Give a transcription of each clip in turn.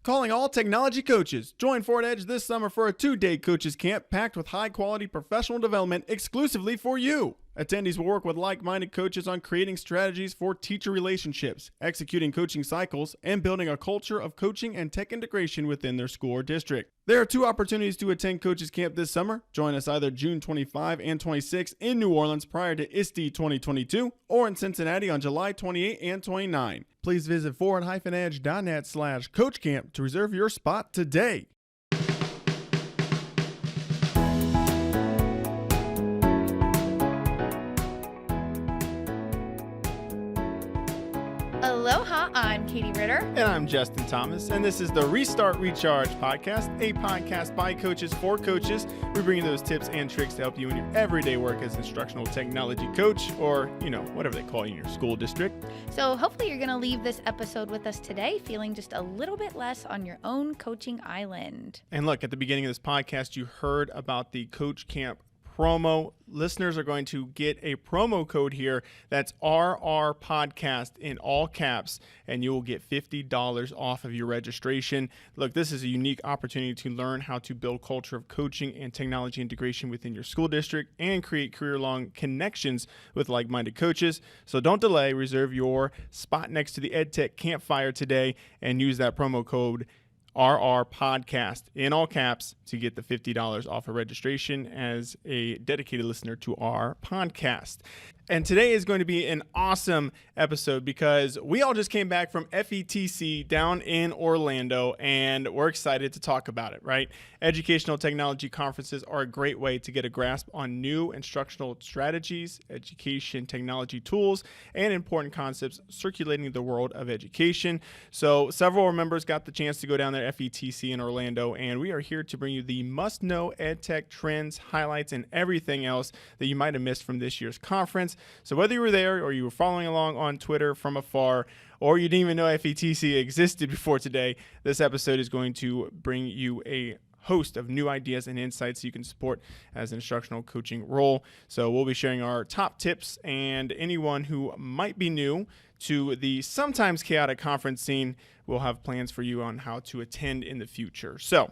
Calling all technology coaches. Join Forward Edge this summer for a 2-day coaches camp packed with high-quality professional development exclusively for you. Attendees will work with like-minded coaches on creating strategies for teacher relationships, executing coaching cycles, and building a culture of coaching and tech integration within their school or district. There are 2 opportunities to attend Coaches Camp this summer. Join us either June 25 and 26 in New Orleans prior to ISTE 2022 or in Cincinnati on July 28 and 29. Please visit forward-edge.net/coachcamp to reserve your spot today. Aloha, I'm Katie Ritter. And I'm Justin Thomas, and this is the Restart Recharge podcast, a podcast by coaches for coaches. We bring you those tips and tricks to help you in your everyday work as an instructional technology coach, or, whatever they call you in your school district. So hopefully you're going to leave this episode with us today feeling just a little bit less on your own coaching island. And look, at the beginning of this podcast, you heard about the Coach Camp promo. Listeners are going to get a promo code here that's RR Podcast in all caps, and you will get $50 off of your registration. Look, this is a unique opportunity to learn how to build culture of coaching and technology integration within your school district and create career-long connections with like-minded coaches. So don't delay. Reserve your spot next to the EdTech Campfire today and use that promo code RR Podcast in all caps to get the $50 off of registration as a dedicated listener to our podcast. And today is going to be an awesome episode because we all just came back from FETC down in Orlando, and we're excited to talk about it, right? Educational technology conferences are a great way to get a grasp on new instructional strategies, education technology tools, and important concepts circulating the world of education. So several members got the chance to go down there at FETC in Orlando, and we are here to bring you the must-know EdTech trends, highlights, and everything else that you might have missed from this year's conference. So whether you were there or you were following along on Twitter from afar, or you didn't even know FETC existed before today, this episode is going to bring you a host of new ideas and insights you can support as an instructional coaching role. So we'll be sharing our top tips, and anyone who might be new to the sometimes chaotic conference scene will have plans for you on how to attend in the future. So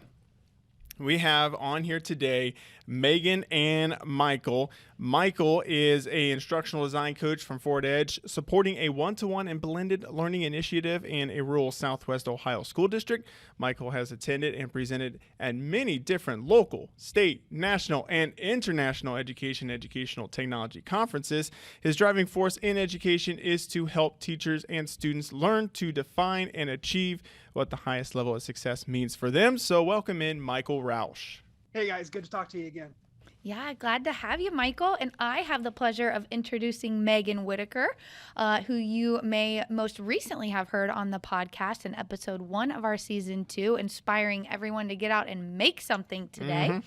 we have on here today Megan and Michael. Michael is an instructional design coach from Forward Edge, supporting a one-to-one and blended learning initiative in a rural Southwest Ohio school district. Michael has attended and presented at many different local, state, national, and international educational technology conferences. His driving force in education is to help teachers and students learn to define and achieve what the highest level of success means for them. So welcome in Michael Roush. Hey guys, good to talk to you again. Yeah, glad to have you, Michael. And I have the pleasure of introducing Megan Whitaker, who you may most recently have heard on the podcast in episode 1 of our season 2, inspiring everyone to get out and make something today.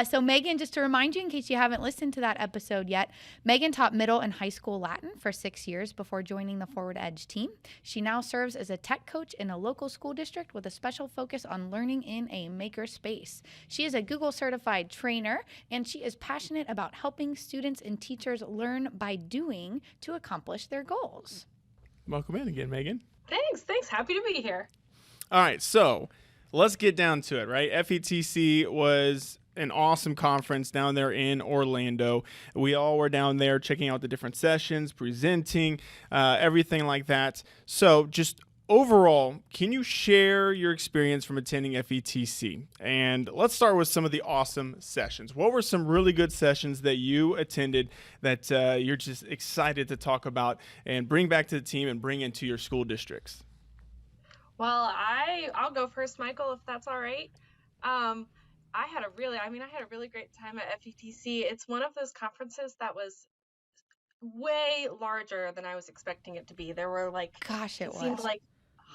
So Megan, just to remind you, in case you haven't listened to that episode yet, Megan taught middle and high school Latin for 6 years before joining the Forward Edge team. She now serves as a tech coach in a local school district with a special focus on learning in a maker space. She is a Google certified trainer, and she is passionate about helping students and teachers learn by doing to accomplish their goals. Welcome in again, Megan. Thanks. Happy to be here. All right, so let's get down to it, right? FETC was an awesome conference down there in Orlando. We all were down there checking out the different sessions, presenting, everything like that. So just overall, can you share your experience from attending FETC? And let's start with some of the awesome sessions. What were some really good sessions that you attended that you're just excited to talk about and bring back to the team and bring into your school districts? Well, I'll go first, Michael, if that's all right. I had a really great time at FETC. It's one of those conferences that was way larger than I was expecting it to be. There were seemed like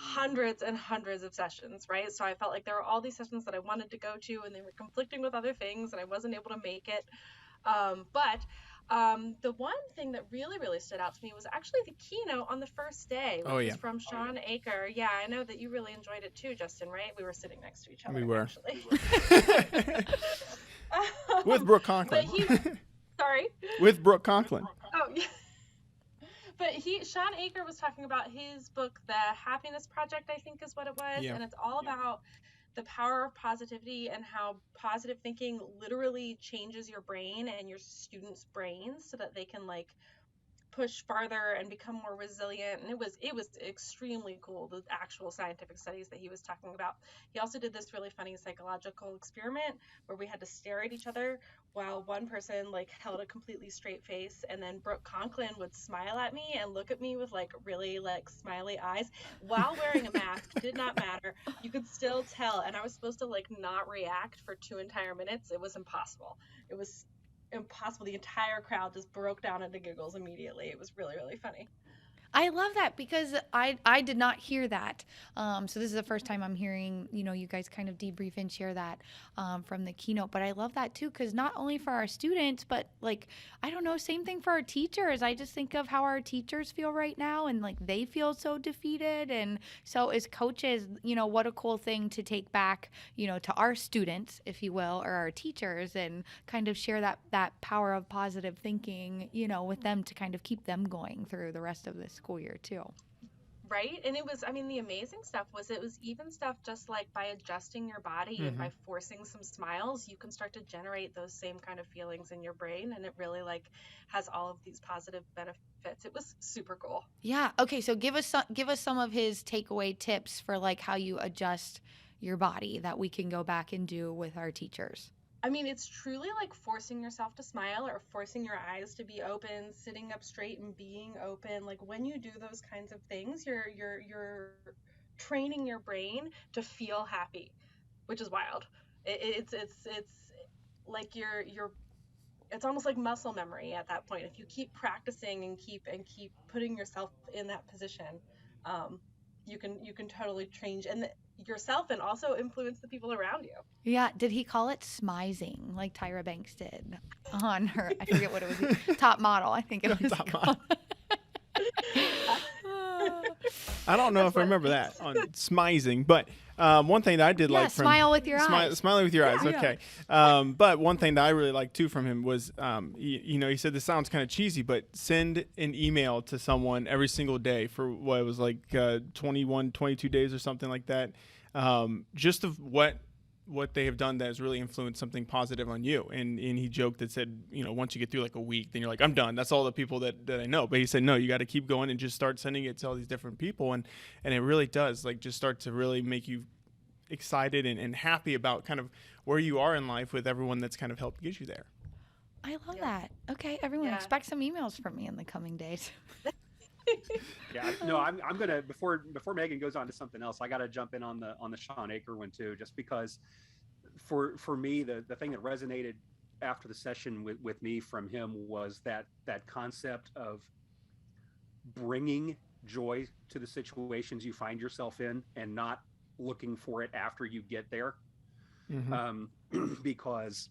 hundreds and hundreds of sessions, right? So I felt like there were all these sessions that I wanted to go to, and they were conflicting with other things, and I wasn't able to make it. But the one thing that really stood out to me was actually the keynote on the first day, which was from Sean Aker. Yeah, I know that you really enjoyed it too, Justin, right? We were sitting next to each other. We were. Actually. With Brooke Conklin. Sorry? With Brooke Conklin. Oh, yeah. But Sean Aker was talking about his book, The Happiness Project, I think is what it was. Yeah. And it's all about the power of positivity and how positive thinking literally changes your brain and your students' brains so that they can like push farther and become more resilient. And it was extremely cool, the actual scientific studies that he was talking about. He also did this really funny psychological experiment where we had to stare at each other while one person like held a completely straight face, and then Brooke Conklin would smile at me and look at me with like really like smiley eyes while wearing a mask. Did not matter, you could still tell. And I was supposed to like not react for 2 entire minutes. It was impossible. It was impossible. The entire crowd just broke down into giggles immediately. It was really, really funny. I love that because I did not hear that. So this is the first time I'm hearing, you guys kind of debrief and share that from the keynote. But I love that too, because not only for our students, but like, I don't know, same thing for our teachers. I just think of how our teachers feel right now, and like they feel so defeated. And so as coaches, what a cool thing to take back, to our students, if you will, or our teachers, and kind of share that power of positive thinking, with them to kind of keep them going through the rest of this school year too. Right? And it was, I mean, the amazing stuff was it was even stuff just like by adjusting your body and by forcing some smiles, you can start to generate those same kind of feelings in your brain. And it really like has all of these positive benefits. It was super cool. Yeah. Okay. So give us some of his takeaway tips for like how you adjust your body that we can go back and do with our teachers. I mean, it's truly like forcing yourself to smile or forcing your eyes to be open, sitting up straight and being open. Like when you do those kinds of things, you're training your brain to feel happy, which is wild. It's like it's almost like muscle memory at that point. If you keep practicing and keep putting yourself in that position, you can totally change yourself and also influence the people around you. Yeah. Did he call it smizing like Tyra Banks did on her? I forget what it was. Top Model, I think it was. Top Model. I don't know if I remember that on smizing, but one thing that I did like from smile with your eyes. Smiling with your eyes, Yeah. okay. But one thing that I really liked too from him was, he said this sounds kind of cheesy, but send an email to someone every single day for what it was like 21, 22 days or something like that, just of what they have done that has really influenced something positive on you. And he joked that said, once you get through like a week, then you're like, I'm done. That's all the people that I know. But he said, no, you got to keep going and just start sending it to all these different people. And it really does like just start to really make you excited and happy about kind of where you are in life with everyone that's kind of helped get you there. I love that. Okay, everyone, expect some emails from me in the coming days. Yeah, no, I'm gonna before Megan goes on to something else, I gotta jump in on the Sean Aker one too, just because for me the thing that resonated after the session with me from him was that concept of bringing joy to the situations you find yourself in and not looking for it after you get there. Because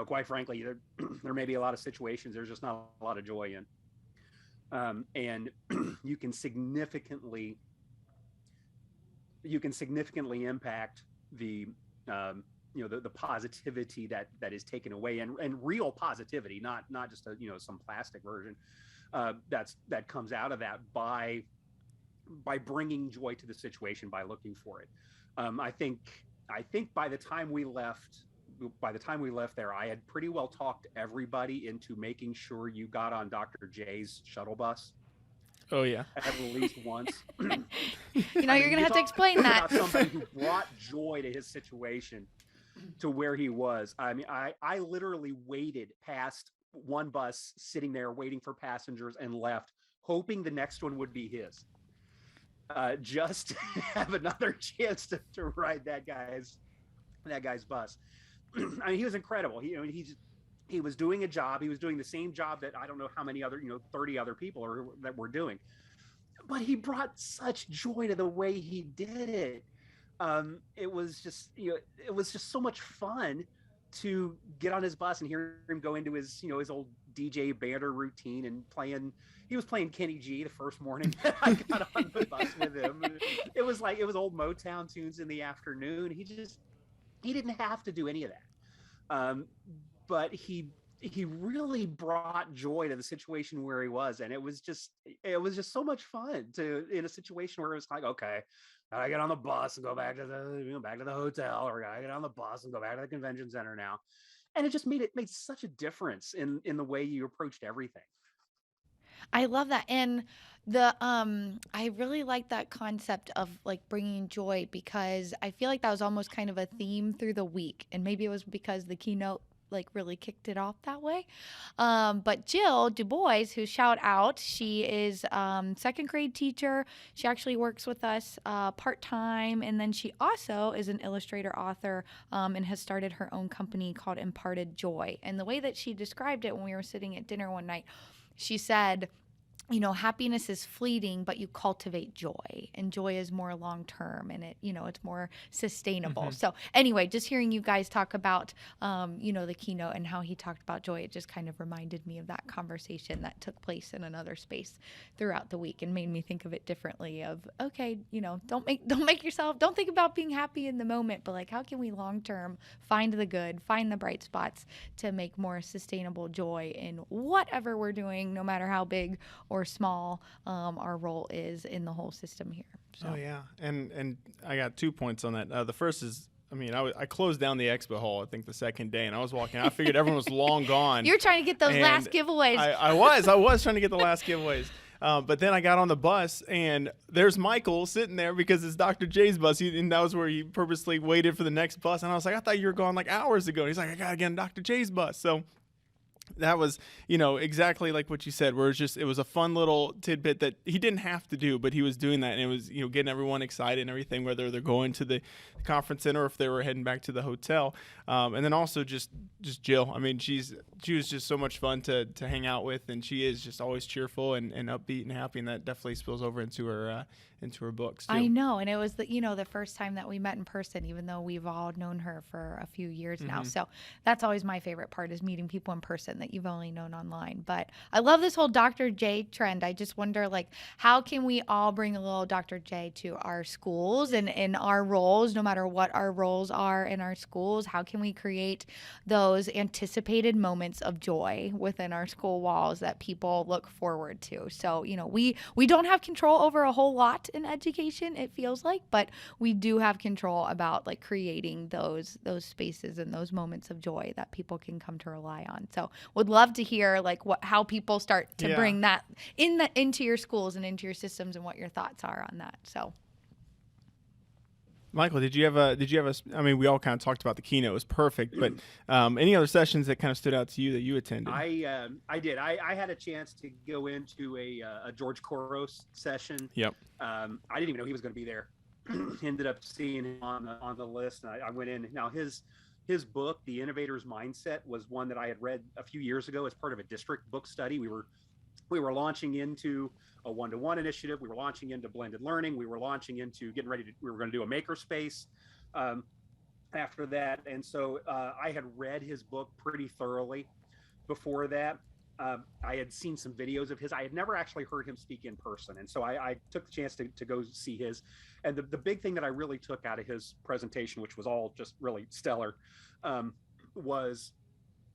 quite frankly, there may be a lot of situations there's just not a lot of joy in. And you can significantly impact the positivity that is taken away, and real positivity, not just some plastic version that comes out of that by bringing joy to the situation, by looking for it. I think by the time we left there, I had pretty well talked everybody into making sure you got on Dr. J's shuttle bus. Oh yeah, at least once. You're gonna have to explain that. About somebody who brought joy to his situation, to where he was. I mean, I literally waited past one bus sitting there waiting for passengers and left, hoping the next one would be his. Just to have another chance to ride that guy's bus. I mean, he was incredible. He was doing a job. He was doing the same job that I don't know how many other 30 other people that were doing, but he brought such joy to the way he did it. It was just so much fun to get on his bus and hear him go into his old DJ banter routine and he was playing Kenny G the first morning that I got on the bus with him. It was old Motown tunes in the afternoon. He didn't have to do any of that. But he he really brought joy to the situation where he was, and it was just so much fun to, in a situation where it was like, okay, I get on the bus and go back to the hotel, or I get on the bus and go back to the convention center now. And it just made such a difference in the way you approached everything. I love that. And I really like that concept of like bringing joy, because I feel like that was almost kind of a theme through the week. And maybe it was because the keynote like really kicked it off that way. But Jill Du Bois, who shout out, she is second grade teacher. She actually works with us part-time. And then she also is an illustrator, author, and has started her own company called Imparted Joy. And the way that she described it when we were sitting at dinner one night, she said, you know, happiness is fleeting, but you cultivate joy, and joy is more long term, and it, you know, it's more sustainable. Mm-hmm. So anyway, just hearing you guys talk about, you know, the keynote and how he talked about joy, it just kind of reminded me of that conversation that took place in another space throughout the week, and made me think of it differently. Of, okay, you know, don't think about being happy in the moment, but like, how can we long term find the good, find the bright spots to make more sustainable joy in whatever we're doing, no matter how big or small our role is in the whole system here. So. Oh yeah, and I got 2 points on that. The first is, I mean, I closed down the expo hall, I think, the second day, and I was walking out. I figured everyone was long gone. You're trying to get those last giveaways. I was trying to get the last giveaways. But then I got on the bus, and there's Michael sitting there because it's Dr. J's bus, and that was where he purposely waited for the next bus. And I was like, I thought you were gone like hours ago. And he's like, I got to get on Dr. J's bus. So that was, you know, exactly like what you said, where it was a fun little tidbit that he didn't have to do, but he was doing that, and it was, you know, getting everyone excited and everything, whether they're going to the conference center or if they were heading back to the hotel. And then also just Jill. I mean, she was just so much fun to hang out with, and she is just always cheerful and upbeat and happy, and that definitely spills over into her books too. I know, and it was the first time that we met in person, even though we've all known her for a few years now. So that's always my favorite part, is meeting people in person that you've only known online. But I love this whole Dr. J trend. I just wonder, like, how can we all bring a little Dr. J to our schools and in our roles, no matter what our roles are in our schools? How can we create those anticipated moments of joy within our school walls that people look forward to? So, you know, we don't have control over a whole lot in education, it feels like, but we do have control about like creating those spaces and those moments of joy that people can come to rely on. So would love to hear like how people start to bring that into your schools and into your systems, and what your thoughts are on that. So Michael, did you have a, I mean, we all kind of talked about the keynote. It was perfect, but any other sessions that kind of stood out to you that you attended? I did. I had a chance to go into a George Couros session. Yep. I didn't even know he was going to be there. Ended up seeing him on the list, and I went in. Now his book, The Innovator's Mindset, was one that I had read a few years ago as part of a district book study. We were launching into a one-to-one initiative. We were launching into blended learning. We were launching into we were going to do a makerspace after that. And so I had read his book pretty thoroughly before that. I had seen some videos of his. I had never actually heard him speak in person. And so I took the chance to go see his. And the big thing that I really took out of his presentation, which was all just really stellar, was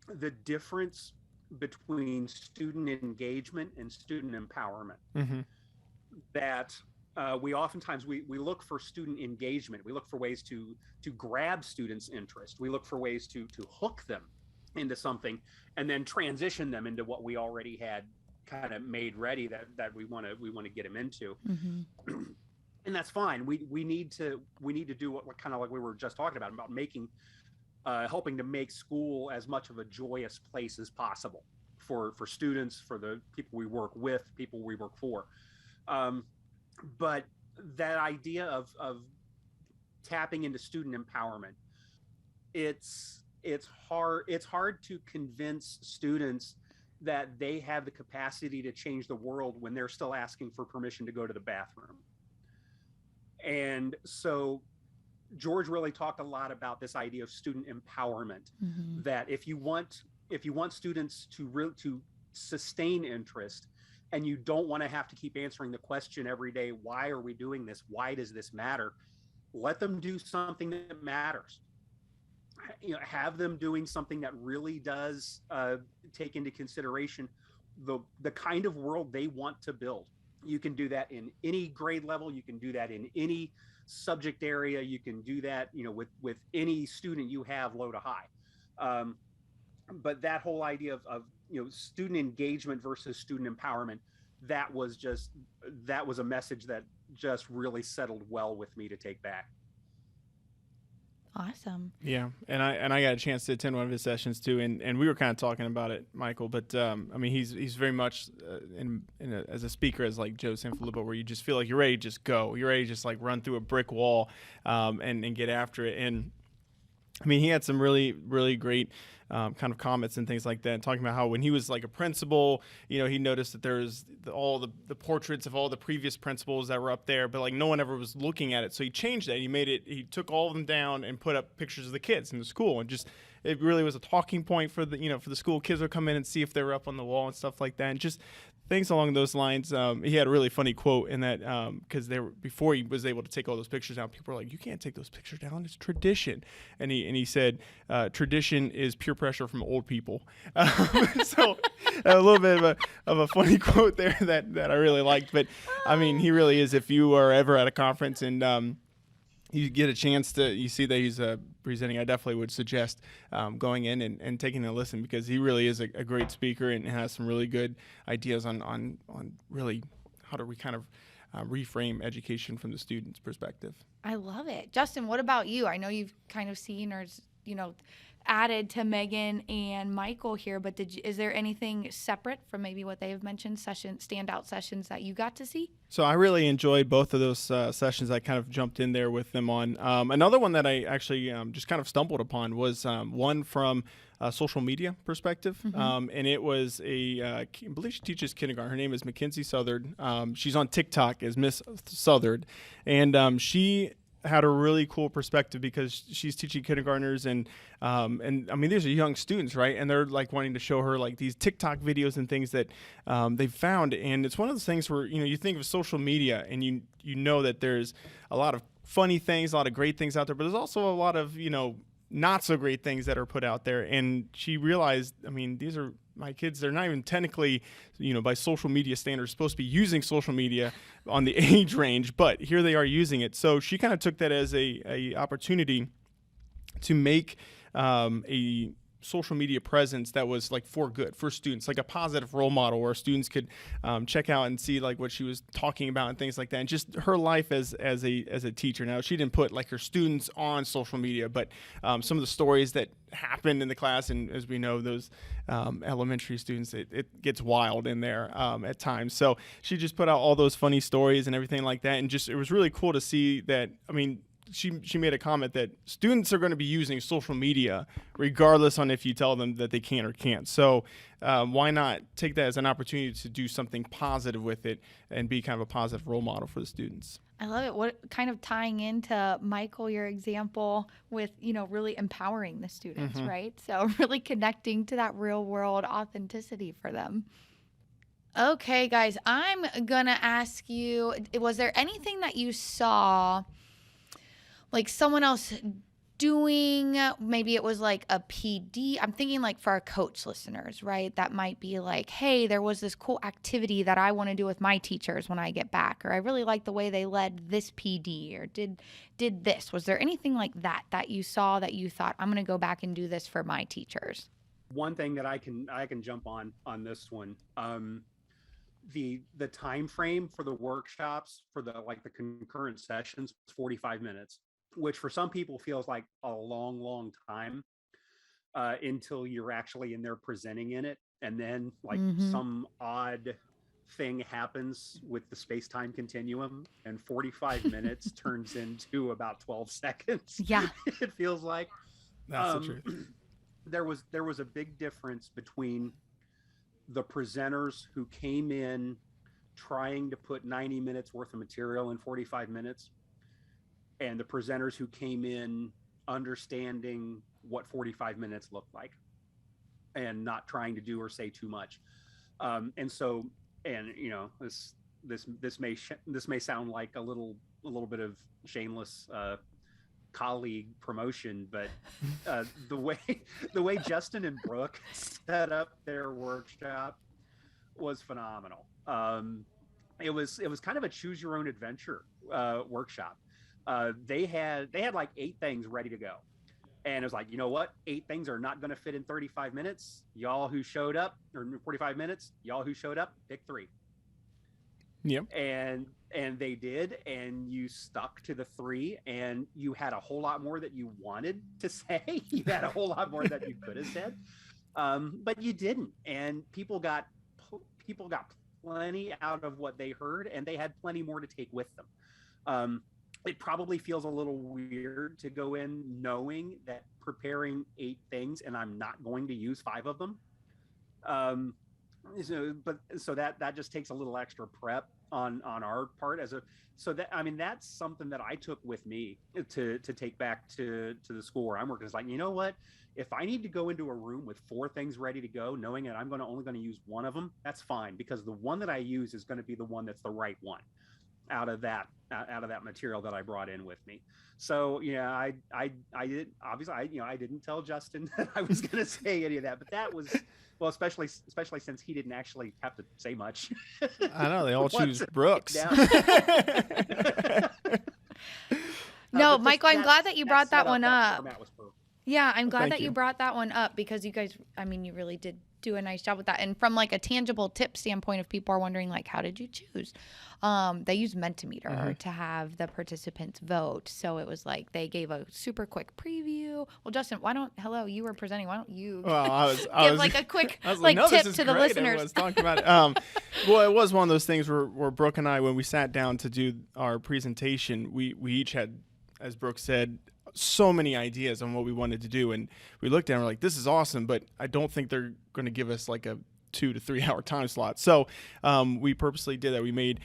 the difference between student engagement and student empowerment. That we oftentimes we look for student engagement. We look for ways to grab students' interest. We look for ways to hook them into something and then transition them into what we already had kind of made ready that we want to get them into. And that's fine. We need to do what kind of like we were just talking about making helping to make school as much of a joyous place as possible for students, for the people we work with, people we work for. But that idea of tapping into student empowerment, it's hard to convince students that they have the capacity to change the world when they're still asking for permission to go to the bathroom. And so George really talked a lot about this idea of student empowerment, that if you want students to sustain interest, and you don't want to have to keep answering the question every day, why are we doing this? Why does this matter? Let them do something that matters. have them doing something that really does take into consideration the kind of world they want to build. You can do that in any grade level. You can do that in any subject area. You can do that, with any student you have, low to high. But that whole idea of student engagement versus student empowerment, that was a message that just really settled well with me to take back. Awesome. Yeah, and I got a chance to attend one of his sessions too, and we were kind of talking about it, Michael. But I mean, he's very much as a speaker as like Joe Sanfilippo, where you just feel like you're ready to just go, you're ready to just like run through a brick wall, and get after it. And I mean, he had some really, really great kind of comments and things like that, talking about how when he was like a principal, he noticed that there's all the portraits of all the previous principals that were up there, but like no one ever was looking at it. So he changed that. He took all of them down and put up pictures of the kids in the school, and just it really was a talking point for the school. Kids would come in and see if they were up on the wall and stuff like that, and just things along those lines. He had a really funny quote in that because before he was able to take all those pictures down, people were like, "You can't take those pictures down. It's tradition." And he said, "Tradition is peer pressure from old people." So a little bit of a funny quote there that I really liked. But I mean, he really is. If you are ever at a conference and you get a chance you see that he's presenting, I definitely would suggest going in and taking a listen, because he really is a great speaker and has some really good ideas on really how do we kind of reframe education from the student's perspective. I love it. Justin, what about you? I know you've kind of seen or, added to Megan and Michael here, but is there anything separate from maybe what they have mentioned, standout sessions that you got to see? So I really enjoyed both of those sessions. I kind of jumped in there with them on. Another one that I actually just kind of stumbled upon was one from a social media perspective. Mm-hmm. And it was I believe she teaches kindergarten. Her name is Mackenzie Southard. She's on TikTok as Miss Southard. And she had a really cool perspective because she's teaching kindergartners and I mean, these are young students, right? And they're like wanting to show her like these TikTok videos and things that they've found. And it's one of those things where, you think of social media and you know that there's a lot of funny things, a lot of great things out there, but there's also a lot of, not so great things that are put out there. And she realized, I mean, these are my kids. They're not even technically, by social media standards, supposed to be using social media on the age range, but here they are using it. So she kind of took that as a opportunity to make a social media presence that was like for good for students, like a positive role model where students could check out and see like what she was talking about and things like that, and just her life as a teacher. Now, she didn't put like her students on social media, but some of the stories that happened in the class, and as we know, those elementary students, it gets wild in there at times. So she just put out all those funny stories and everything like that, and just it was really cool to see that. I mean, she made a comment that students are going to be using social media regardless on if you tell them that they can or can't. So why not take that as an opportunity to do something positive with it and be kind of a positive role model for the students? I love it. What kind of tying into Michael, your example with, really empowering the students, Mm-hmm. right? So really connecting to that real world authenticity for them. Okay, guys, I'm going to ask you, was there anything that you saw like someone else doing? Maybe it was like a PD. I'm thinking like for our coach listeners, right? That might be like, hey, there was this cool activity that I want to do with my teachers when I get back, or I really like the way they led this PD or did this. Was there anything like that you saw that you thought, I'm going to go back and do this for my teachers? One thing that I can jump on this one, the time frame for the workshops for the concurrent sessions was 45 minutes, which for some people feels like a long time until you're actually in there presenting in it, and then some odd thing happens with the space-time continuum and 45 minutes turns into about 12 seconds. Yeah. It feels like That's the truth. There was a big difference between the presenters who came in trying to put 90 minutes worth of material in 45 minutes and the presenters who came in understanding what 45 minutes looked like and not trying to do or say too much. This may sound like a little bit of shameless colleague promotion, but the way Justin and Brooke set up their workshop was phenomenal. It was kind of a choose your own adventure workshop. They had like 8 things ready to go. And it was like, you know what? 8 things are not going to fit in 35 minutes. Y'all who showed up, or 45 minutes, y'all who showed up, pick 3. Yep. And they did, and you stuck to the 3, and you had a whole lot more that you wanted to say. You had a whole lot more that you could have said, but you didn't. And people got plenty out of what they heard, and they had plenty more to take with them. It probably feels a little weird to go in knowing that preparing 8 things and I'm not going to use 5 of them. So that just takes a little extra prep on our part that's something that I took with me to take back to the school where I'm working. It's like, you know what? If I need to go into a room with 4 things ready to go, knowing that I'm only going to use one of them, that's fine, because the one that I use is going to be the one that's the right one out of that material that I brought in with me. So yeah, I did, obviously I didn't tell Justin that I was going to say any of that, but that was, well, especially since he didn't actually have to say much. I know, they all choose Brooks. No, Michael, I'm glad that you brought that one up. Yeah, I'm glad that you you brought that one up, because you guys, I mean, you really did do a nice job with that. And from like a tangible tip standpoint, if people are wondering, like, how did you choose? They used Mentimeter to have the participants vote. So it was like they gave a super quick preview. Well, Justin, you were presenting. Why don't you give like a quick tip to the listeners? Everyone's talking about it. Well, it was one of those things where Brooke and I, when we sat down to do our presentation, we each had, as Brooke said, so many ideas on what we wanted to do, and we looked at it and we're like, this is awesome, but I don't think they're going to give us like a 2 to 3 hour time slot. So we purposely did that. We made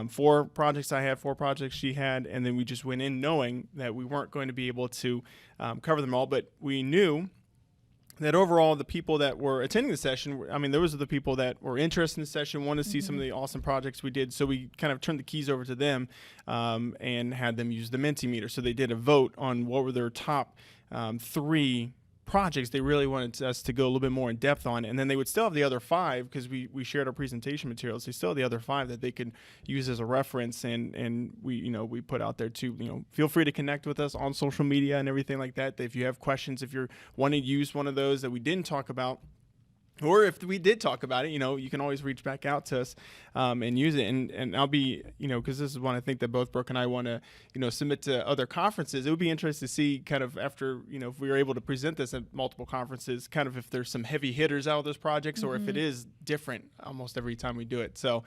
4 projects. I had 4 projects she had, and then we just went in knowing that we weren't going to be able to cover them all, but we knew that overall the people that were attending the session, I mean, those are the people that were interested in the session, wanted to see some of the awesome projects we did. So we kind of turned the keys over to them and had them use the Mentimeter. So they did a vote on what were their top 3 projects they really wanted us to go a little bit more in depth on, and then they would still have the other 5, because we shared our presentation materials. They still have the other 5 that they could use as a reference, and we put out there too. Feel free to connect with us on social media and everything like that. If you have questions, if you're wanting to use one of those that we didn't talk about, or if we did talk about it, you can always reach back out to us and use it. And I'll be, because this is one I think that both Brooke and I want to, submit to other conferences. It would be interesting to see kind of after, if we were able to present this at multiple conferences, kind of if there's some heavy hitters out of those projects, or if it is different almost every time we do it. So,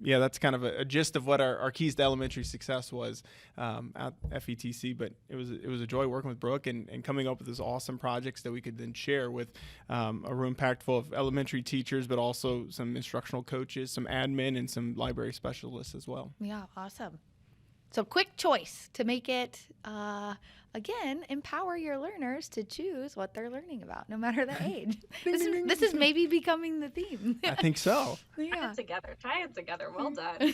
yeah, that's kind of a gist of what our keys to elementary success was at FETC. But it was a joy working with Brooke and coming up with these awesome projects that we could then share with a room packed full of elementary teachers, but also some instructional coaches, some admin, and some library specialists as well. Yeah, awesome. So quick choice to make it, again, empower your learners to choose what they're learning about, no matter the age. This is maybe becoming the theme. I think so. Yeah. Try it together. Well done.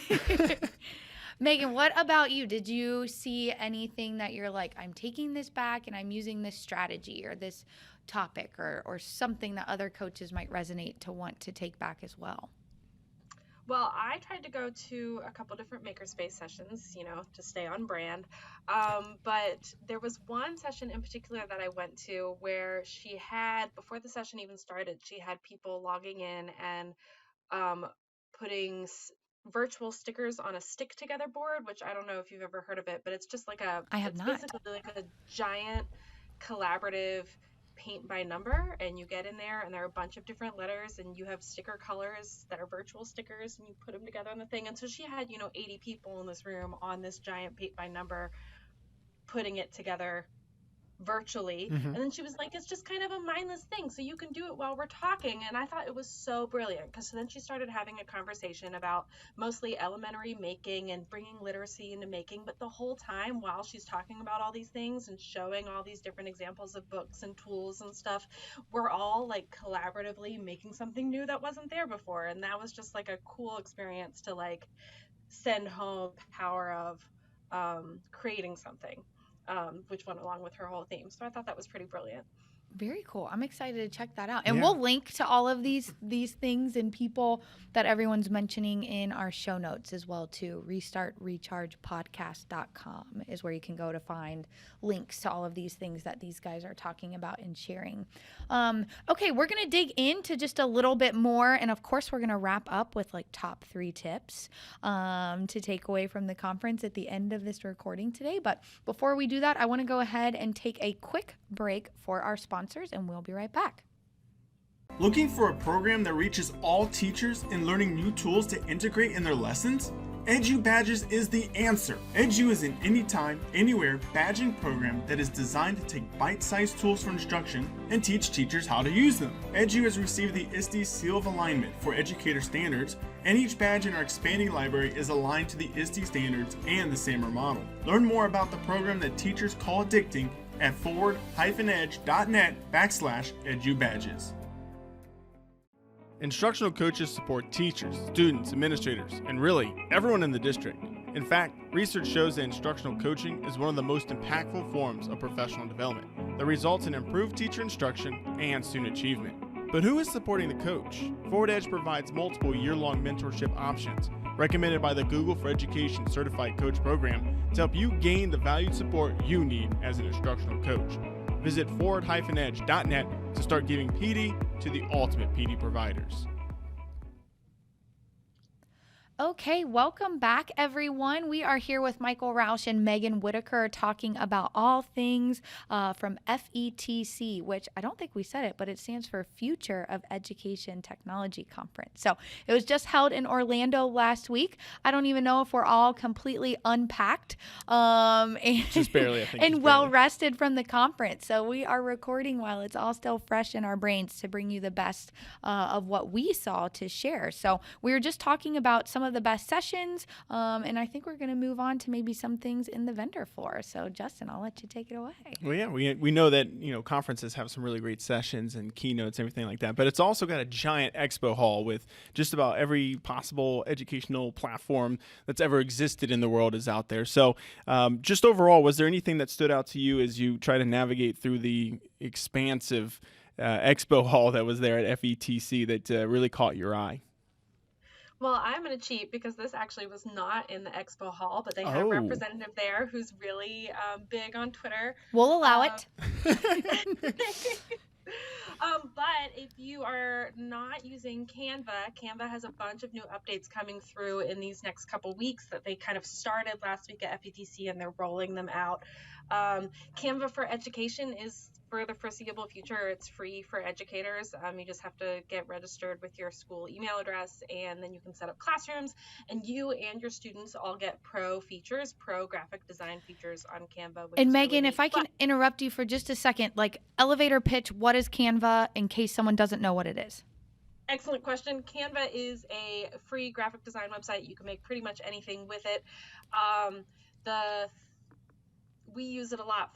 Megan, what about you? Did you see anything that you're like, I'm taking this back and I'm using this strategy or this topic or something that other coaches might resonate to want to take back as well? Well, I tried to go to a couple different makerspace sessions, to stay on brand. But there was one session in particular that I went to where she had, before the session even started, she had people logging in and putting virtual stickers on a stick together board, which I don't know if you've ever heard of it, but it's just like basically like a giant collaborative paint by number, and you get in there and there are a bunch of different letters and you have sticker colors that are virtual stickers and you put them together on the thing. And so she had 80 people in this room on this giant paint by number putting it together virtually. And then she was like, it's just kind of a mindless thing, so you can do it while we're talking. And I thought it was so brilliant, because then she started having a conversation about mostly elementary making and bringing literacy into making, but the whole time while she's talking about all these things and showing all these different examples of books and tools and stuff, we're all like collaboratively making something new that wasn't there before. And that was just like a cool experience to like send home the power of creating something. which went along with her whole theme. So I thought that was pretty brilliant. Very cool. I'm excited to check that out. And Yeah. we'll link to all of these things and people that everyone's mentioning in our show notes as well too. restartrechargepodcast.com is where you can go to find links to all of these things that these guys are talking about and sharing. Okay, we're going to dig into just a little bit more. And of course, we're going to wrap up with like top 3 tips to take away from the conference at the end of this recording today. But before we do that, I want to go ahead and take a quick break for our sponsors, and we'll be right back. Looking for a program that reaches all teachers in learning new tools to integrate in their lessons? Edu Badges is the answer. Edu is an anytime, anywhere badging program that is designed to take bite-sized tools for instruction and teach teachers how to use them. Edu has received the ISTE Seal of Alignment for educator standards, and each badge in our expanding library is aligned to the ISTE standards and the SAMR model. Learn more about the program that teachers call addicting at forward-edge.net/edubadges. Instructional coaches support teachers, students, administrators, and really everyone in the district. In fact, research shows that instructional coaching is one of the most impactful forms of professional development that results in improved teacher instruction and student achievement. But who is supporting the coach? Forward Edge provides multiple year-long mentorship options recommended by the Google for Education Certified Coach Program to help you gain the valued support you need as an instructional coach. Visit forward-edge.net to start giving PD to the ultimate PD providers. Okay, welcome back, everyone. We are here with Michael Roush and Megan Whitaker talking about all things from FETC, which I don't think we said it, but it stands for Future of Education Technology Conference. So it was just held in Orlando last week. I don't even know if we're all completely unpacked and, Just barely, I think. and well rested from the conference. So we are recording while it's all still fresh in our brains to bring you the best of what we saw to share. So we were just talking about some of the best sessions, and I think we're going to move on to maybe some things in the vendor floor. So Justin, I'll let you take it away. Well, yeah, we know that conferences have some really great sessions and keynotes and everything like that, but it's also got a giant expo hall with just about every possible educational platform that's ever existed in the world is out there. So just overall, was there anything that stood out to you as you try to navigate through the expansive expo hall that was there at FETC that really caught your eye? Well, I'm going to cheat because this actually was not in the expo hall, but they have a representative there who's really big on Twitter. We'll allow it. But if you are not using Canva has a bunch of new updates coming through in these next couple weeks that they kind of started last week at FETC, and they're rolling them out. Canva for Education is for the foreseeable future. It's free for educators. You just have to get registered with your school email address, and then you can set up classrooms, and you and your students all get pro graphic design features on Canva. And Megan, if I can interrupt you for just a second, like elevator pitch, what is Canva in case someone doesn't know what it is? Excellent question. Canva is a free graphic design website. You can make pretty much anything with it. We use it a lot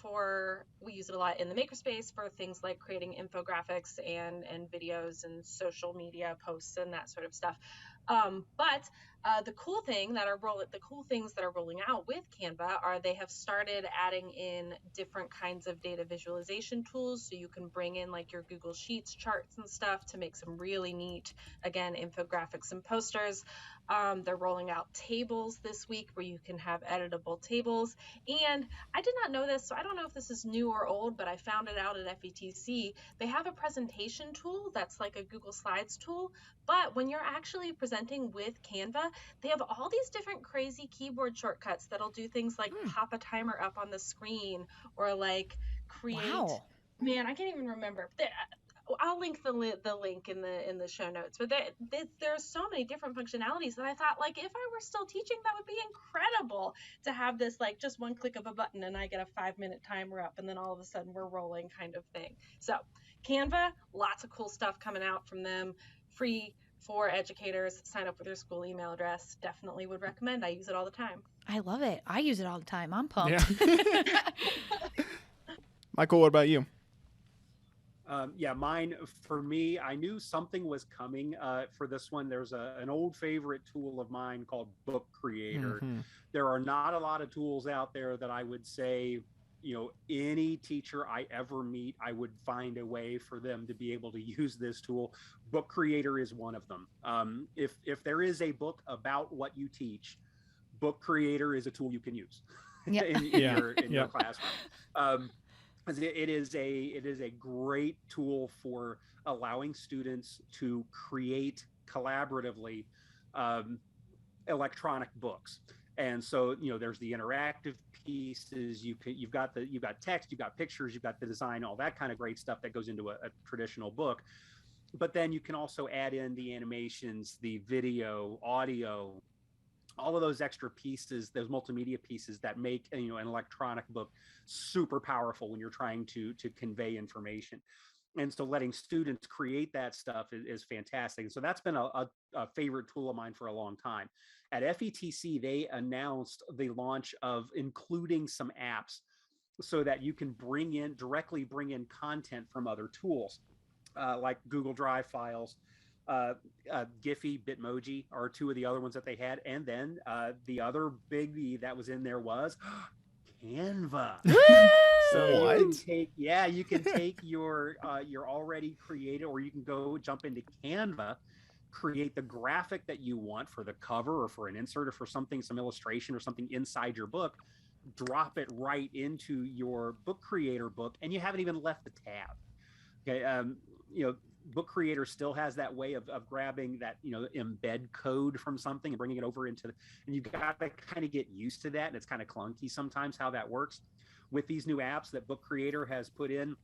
in the makerspace for things like creating infographics and videos and social media posts and that sort of stuff. But the cool things that are rolling out with Canva are they have started adding in different kinds of data visualization tools, so you can bring in like your Google Sheets charts and stuff to make some really neat, again, infographics and posters. They're rolling out tables this week where you can have editable tables. And I did not know this, so I don't know if this is new or old, but I found it out at FETC. They have a presentation tool that's like a Google Slides tool, but when you're actually presenting with Canva, they have all these different crazy keyboard shortcuts that'll do things like pop a timer up on the screen or like create. Wow. Man, I can't even remember. I'll link the link in the show notes. But there are so many different functionalities that I thought, like, if I were still teaching, that would be incredible to have this, like, just one click of a button and I get a 5-minute timer up and then all of a sudden we're rolling kind of thing. So Canva, lots of cool stuff coming out from them. Free for educators. Sign up with your school email address. Definitely would recommend. I use it all the time. I love it. I use it all the time. I'm pumped. Yeah. Michael, what about you? Mine, for me, I knew something was coming for this one. There's an old favorite tool of mine called Book Creator. Mm-hmm. There are not a lot of tools out there that I would say any teacher I ever meet, I would find a way for them to be able to use this tool. Book Creator is one of them. If there is a book about what you teach, Book Creator is a tool you can use in your classroom. It is a great tool for allowing students to create collaboratively electronic books. And so, there's the interactive pieces. You've got text, you've got pictures, you've got the design, all that kind of great stuff that goes into a traditional book. But then you can also add in the animations, the video, audio, all of those extra pieces, those multimedia pieces that make an electronic book super powerful when you're trying to convey information. And so letting students create that stuff is fantastic. And so that's been a favorite tool of mine for a long time. At FETC, they announced the launch of including some apps so that you can directly bring in content from other tools like Google Drive files. Giphy, Bitmoji are two of the other ones that they had. And then the other biggie that was in there was Canva. So you can take your already created, or you can go jump into Canva, create the graphic that you want for the cover or for an insert or for something, some illustration or something inside your book, drop it right into your Book Creator book, and you haven't even left the tab. Okay, Book Creator still has that way of grabbing that embed code from something and bringing it over into and you've got to kind of get used to that, and it's kind of clunky sometimes how that works. With these new apps that Book Creator has put in,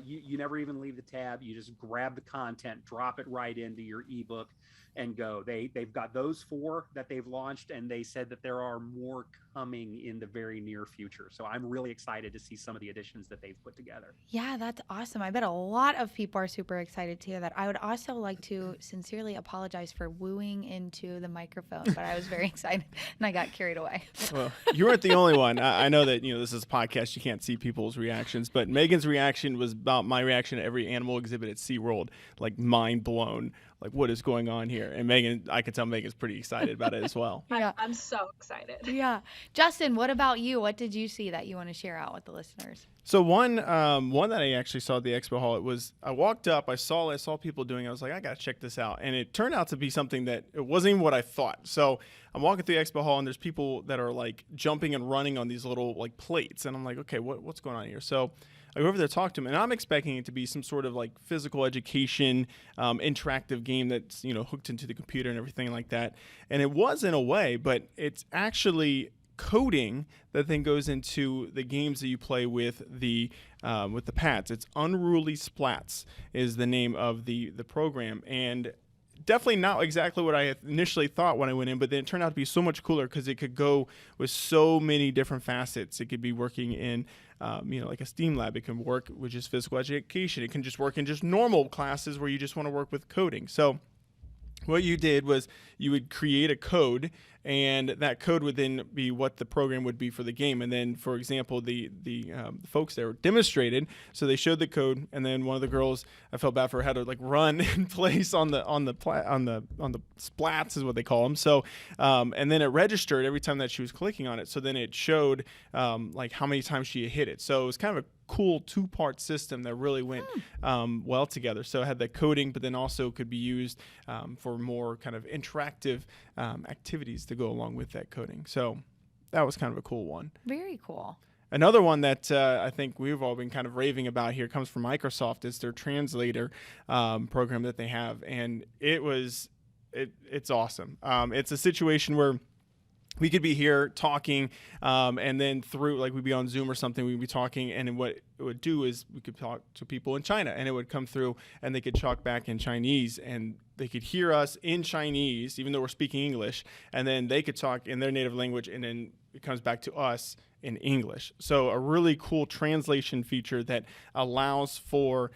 you never even leave the tab. You just grab the content, drop it right into your ebook, and go. They've got those 4 that they've launched, and they said that there are more coming in the very near future. So I'm really excited to see some of the additions that they've put together. Yeah, that's awesome. I bet a lot of people are super excited to hear that. I would also like to sincerely apologize for wooing into the microphone, but I was very excited and I got carried away. Well, you weren't the only one. I know that this is a podcast, you can't see people's reactions, but Megan's reaction was about my reaction to every animal exhibit at SeaWorld, like mind blown. Like, what is going on here? And Megan, I can tell Megan's pretty excited about it as well. Yeah. I'm so excited. Yeah. Justin, what about you? What did you see that you want to share out with the listeners? So one that I actually saw at the Expo Hall, I walked up, I saw people doing it. I was like, I got to check this out. And it turned out to be something that it wasn't even what I thought. So I'm walking through the Expo Hall, and there's people that are like jumping and running on these little like plates. And I'm like, okay, what's going on here? So I go over there, talk to him, and I'm expecting it to be some sort of like physical education, interactive game that's hooked into the computer and everything like that. And it was in a way, but it's actually coding that then goes into the games that you play with the pads. It's Unruly Splats is the name of the program, and definitely not exactly what I initially thought when I went in, but then it turned out to be so much cooler because it could go with so many different facets. It could be working in, like a STEAM lab. It can work with just physical education. It can just work in just normal classes where you just want to work with coding. So what you did was you would create a code, and that code would then be what the program would be for the game. And then, for example, the folks there demonstrated, so they showed the code, and then one of the girls, I felt bad for her, had to like run in place on the splats is what they call them. So and then it registered every time that she was clicking on it. So then it showed like how many times she hit it. So it was kind of a cool 2-part system that really went well together. So it had the coding, but then also could be used for more kind of interactive activities to go along with that coding. So that was kind of a cool one. Very cool. Another one that I think we've all been kind of raving about here comes from Microsoft. It's their Translator program that they have, and it's awesome. It's a situation where we could be here talking, and then through, like, we'd be on Zoom or something, we'd be talking, and what it would do is we could talk to people in China, and it would come through, and they could talk back in Chinese, and they could hear us in Chinese, even though we're speaking English, and then they could talk in their native language, and then it comes back to us in English. So a really cool translation feature that allows for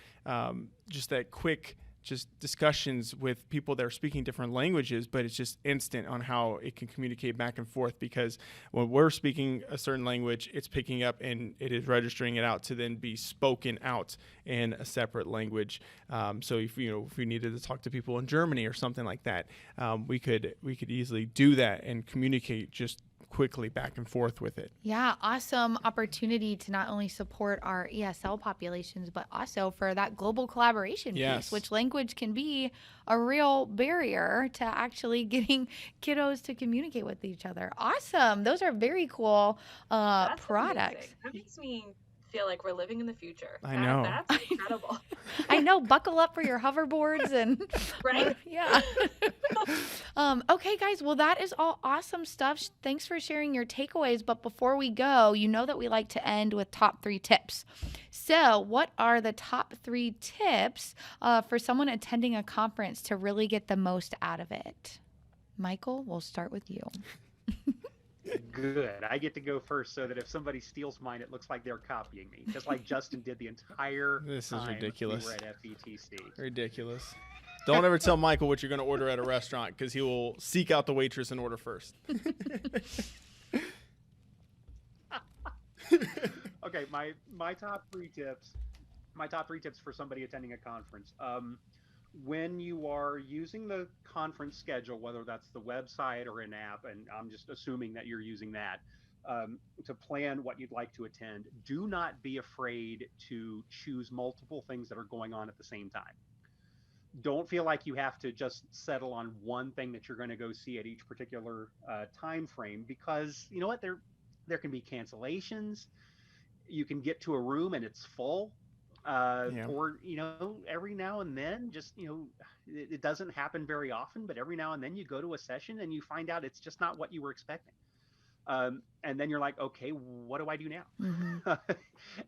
just that quick discussions with people that are speaking different languages, but it's just instant on how it can communicate back and forth, because when we're speaking a certain language, it's picking up and it is registering it out to then be spoken out in a separate language. So if we needed to talk to people in Germany or something like that, we could easily do that and communicate just quickly back and forth with it. Yeah, awesome opportunity to not only support our ESL populations, but also for that global collaboration Yes. piece, which language can be a real barrier to actually getting kiddos to communicate with each other. Awesome. Those are very cool That's products. amazing. That makes me feel like we're living in the future. I know. That's incredible. I know. Buckle up for your hoverboards and Right? yeah. Okay, guys. Well, that is all awesome stuff. Thanks for sharing your takeaways. But before we go, you know that we like to end with top 3 tips. So, what are the top 3 tips for someone attending a conference to really get the most out of it? Michael, we'll start with you. Good. I get to go first so that if somebody steals mine, it looks like they're copying me, just like Justin did the entire This is time ridiculous. we were at FETC. Ridiculous. Don't ever tell Michael what you're going to order at a restaurant, because he will seek out the waitress and order first. Okay, my top 3 tips. My top 3 tips for somebody attending a conference. When you are using the conference schedule, whether that's the website or an app, and I'm just assuming that you're using that, to plan what you'd like to attend, do not be afraid to choose multiple things that are going on at the same time. Don't feel like you have to just settle on one thing that you're going to go see at each particular time frame, because you know what, there can be cancellations. You can get to a room and it's full. Or, every now and then, just, it doesn't happen very often, but every now and then you go to a session and you find out it's just not what you were expecting. And then you're like, okay, what do I do now? Mm-hmm.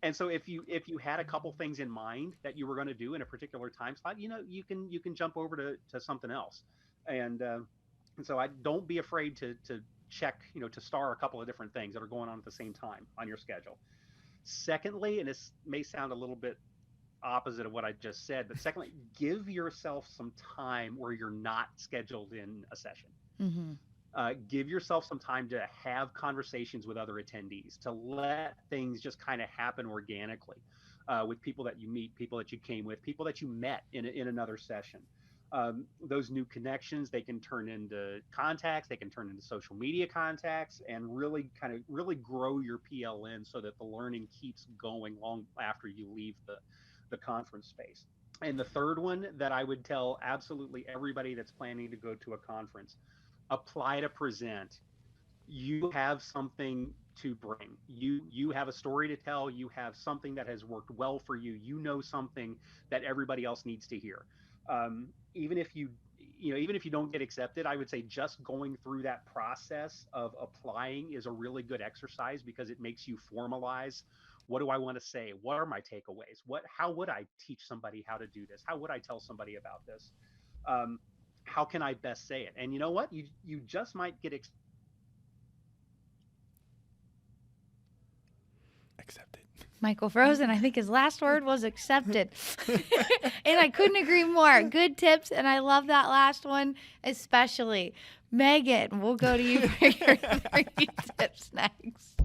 And so if you had a couple things in mind that you were going to do in a particular time slot, you can jump over to something else. And so I don't be afraid to check, to star a couple of different things that are going on at the same time on your schedule. Secondly, and this may sound a little bit opposite of what I just said, but secondly, give yourself some time where you're not scheduled in a session. Mm-hmm. Give yourself some time to have conversations with other attendees, to let things just kind of happen organically with people that you meet, people that you came with, people that you met in another session. Those new connections, they can turn into contacts, they can turn into social media contacts, and really grow your PLN so that the learning keeps going long after you leave the conference space. And the third one that I would tell absolutely everybody that's planning to go to a conference, apply to present. You have something to bring. You have a story to tell. You have something that has worked well for you. You know something that everybody else needs to hear. Even if you don't get accepted, I would say just going through that process of applying is a really good exercise, because it makes you formalize. What do I want to say? What are my takeaways? How would I teach somebody how to do this? How would I tell somebody about this? How can I best say it? And you know what? You just might get Accepted. Michael Frozen, I think his last word was accepted. And I couldn't agree more. Good tips, and I love that last one especially. Megan, we'll go to you for your 3 tips next.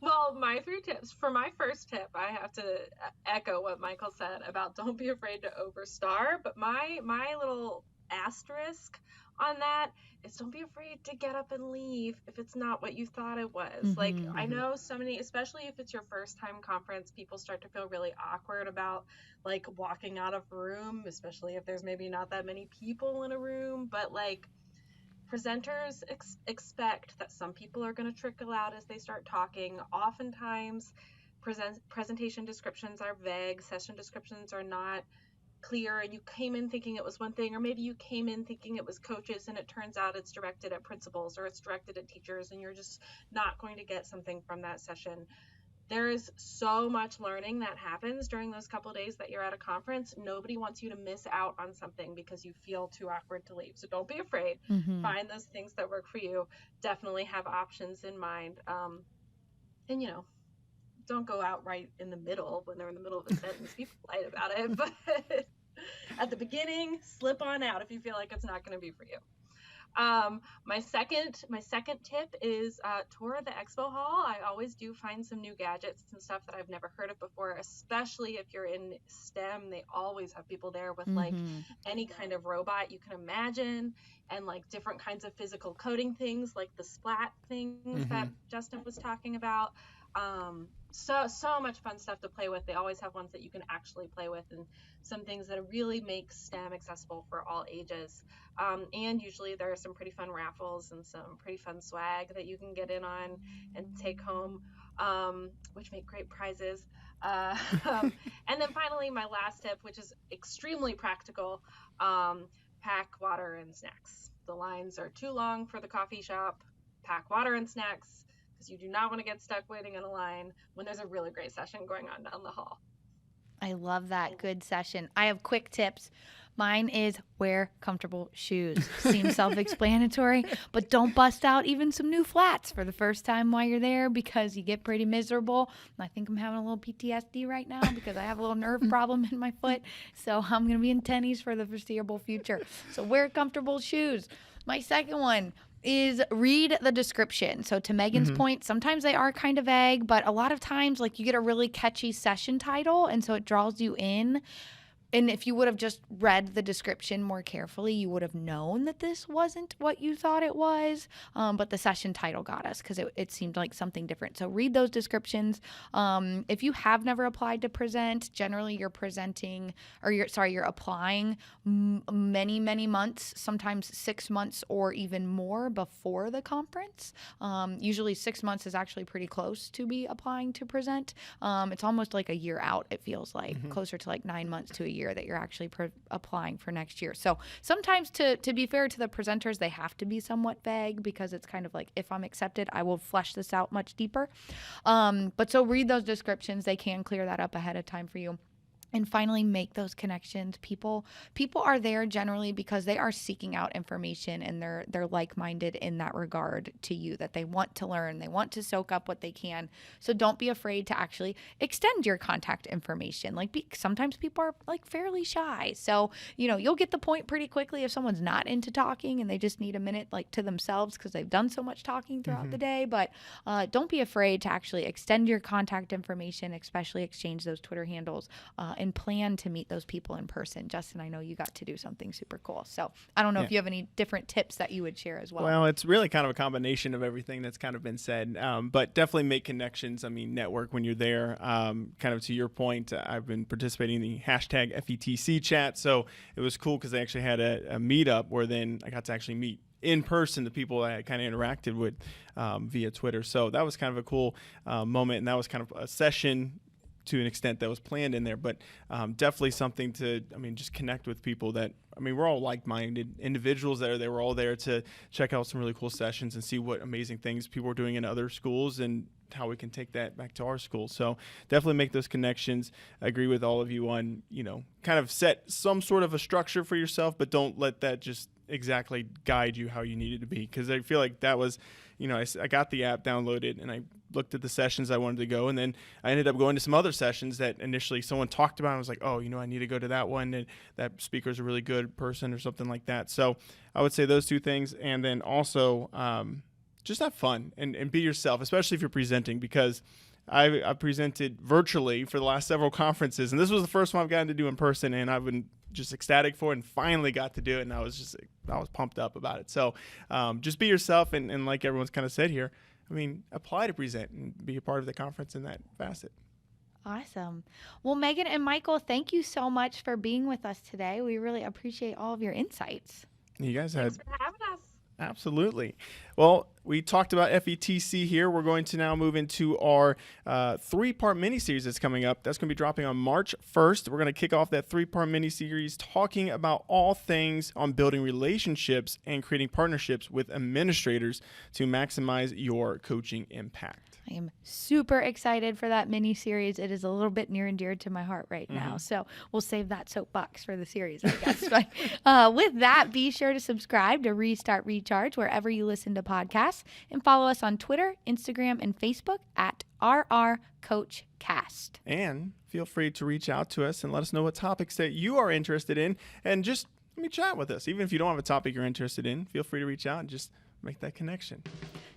Well, my 3 tips. For my first tip, I have to echo what Michael said about don't be afraid to overstar. But my little asterisk on that is don't be afraid to get up and leave if it's not what you thought it was. Mm-hmm, I know so many, especially if it's your first time conference, people start to feel really awkward about walking out of a room, especially if there's maybe not that many people in a room. But presenters expect that some people are going to trickle out as they start talking. Oftentimes, presentation descriptions are vague, session descriptions are not clear, and you came in thinking it was one thing, or maybe you came in thinking it was coaches and it turns out it's directed at principals or it's directed at teachers, and you're just not going to get something from that session. There is so much learning that happens during those couple of days that you're at a conference. Nobody wants you to miss out on something because you feel too awkward to leave. So don't be afraid. Mm-hmm. Find those things that work for you. Definitely have options in mind. And don't go out right in the middle when they're in the middle of a sentence. Be polite about it. But at the beginning, slip on out if you feel like it's not going to be for you. My second tip is tour the expo hall. I always do find some new gadgets and stuff that I've never heard of before, especially if you're in STEM. They always have people there with like any kind of robot you can imagine, and like different kinds of physical coding things like the splat things that Justin was talking about. So much fun stuff to play with. They always have ones that you can actually play with, and some things that really make STEM accessible for all ages. And usually there are some pretty fun raffles and some pretty fun swag that you can get in on and take home, which make great prizes. And then finally, my last tip, which is extremely practical, pack water and snacks. The lines are too long for the coffee shop. Pack water and snacks, because you do not want to get stuck waiting in a line when there's a really great session going on down the hall. I love that. Good session. I have quick tips. Mine is wear comfortable shoes. Seems self-explanatory, but don't bust out even some new flats for the first time while you're there, because you get pretty miserable. I think I'm having a little PTSD right now because I have a little nerve problem in my foot. So I'm going to be in tennies for the foreseeable future. So wear comfortable shoes. My second one is read the description. So to Megan's point, sometimes they are kind of vague, but a lot of times like you get a really catchy session title, and so it draws you in. And if you would have just read the description more carefully, you would have known that this wasn't what you thought it was. But the session title got us because it seemed like something different. So read those descriptions. If you have never applied to present, generally you're presenting, or you're applying many, many months, sometimes 6 months or even more before the conference. Usually 6 months is actually pretty close to be applying to present. It's almost like a year out, it feels like, closer to like 9 months to a year that you're actually applying for next year. So sometimes to be fair to the presenters, they have to be somewhat vague, because it's kind of like, if I'm accepted, I will flesh this out much deeper. But so read those descriptions. They can clear that up ahead of time for you. And finally, make those connections. People are there generally because they are seeking out information, and they're like-minded in that regard to you, that they want to learn, they want to soak up what they can. So don't be afraid to actually extend your contact information. Sometimes people are like fairly shy. So, you'll get the point pretty quickly if someone's not into talking and they just need a minute like to themselves because they've done so much talking throughout the day. But don't be afraid to actually extend your contact information, especially exchange those Twitter handles, and plan to meet those people in person. Justin, I know you got to do something super cool. So I don't know if you have any different tips that you would share as well. Well, it's really kind of a combination of everything that's kind of been said, but definitely make connections. I mean, network when you're there. Kind of to your point, I've been participating in the hashtag FETC chat. So it was cool because they actually had a meetup where then I got to actually meet in person the people I kind of interacted with via Twitter. So that was kind of a cool moment, and that was kind of a session to an extent that was planned in there, but definitely something to, just connect with people that, we're all like-minded individuals there. They were all there to check out some really cool sessions and see what amazing things people are doing in other schools and how we can take that back to our school. So definitely make those connections. I agree with all of you on, kind of set some sort of a structure for yourself, but don't let that just exactly guide you how you need it to be. Because I feel like that was, I got the app downloaded and I looked at the sessions I wanted to go, and then I ended up going to some other sessions that initially someone talked about. And I was like, oh, I need to go to that one, and that speaker's a really good person or something like that. So I would say those two things. And then also just have fun and be yourself, especially if you're presenting, because I presented virtually for the last several conferences, and this was the first one I've gotten to do in person, and I've been just ecstatic for it, and finally got to do it, and I was pumped up about it. So just be yourself, and like everyone's kind of said here, apply to present and be a part of the conference in that facet. Awesome. Well, Megan and Michael, thank you so much for being with us today. We really appreciate all of your insights. You guys Thanks for having us. Absolutely. Well, we talked about FETC here. We're going to now move into our 3-part mini-series that's coming up. That's going to be dropping on March 1st. We're going to kick off that 3-part mini-series talking about all things on building relationships and creating partnerships with administrators to maximize your coaching impact. I am super excited for that mini-series. It is a little bit near and dear to my heart right now. So we'll save that soapbox for the series, I guess. But with that, be sure to subscribe to Restart Recharge wherever you listen to podcasts, and follow us on Twitter, Instagram, and Facebook at RRCoachCast. And feel free to reach out to us and let us know what topics that you are interested in, and just let me chat with us. Even if you don't have a topic you're interested in, feel free to reach out and just make that connection.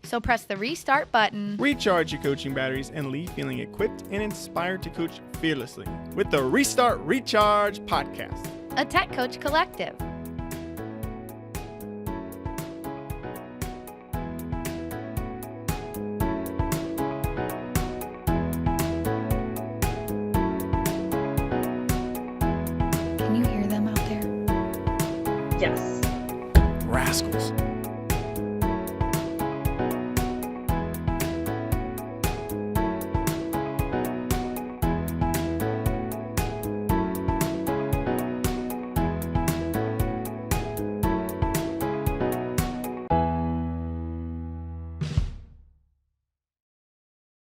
So press the restart button. Recharge your coaching batteries and leave feeling equipped and inspired to coach fearlessly with the Restart Recharge podcast. A Tech Coach Collective. Can you hear them out there? Yes. Rascals.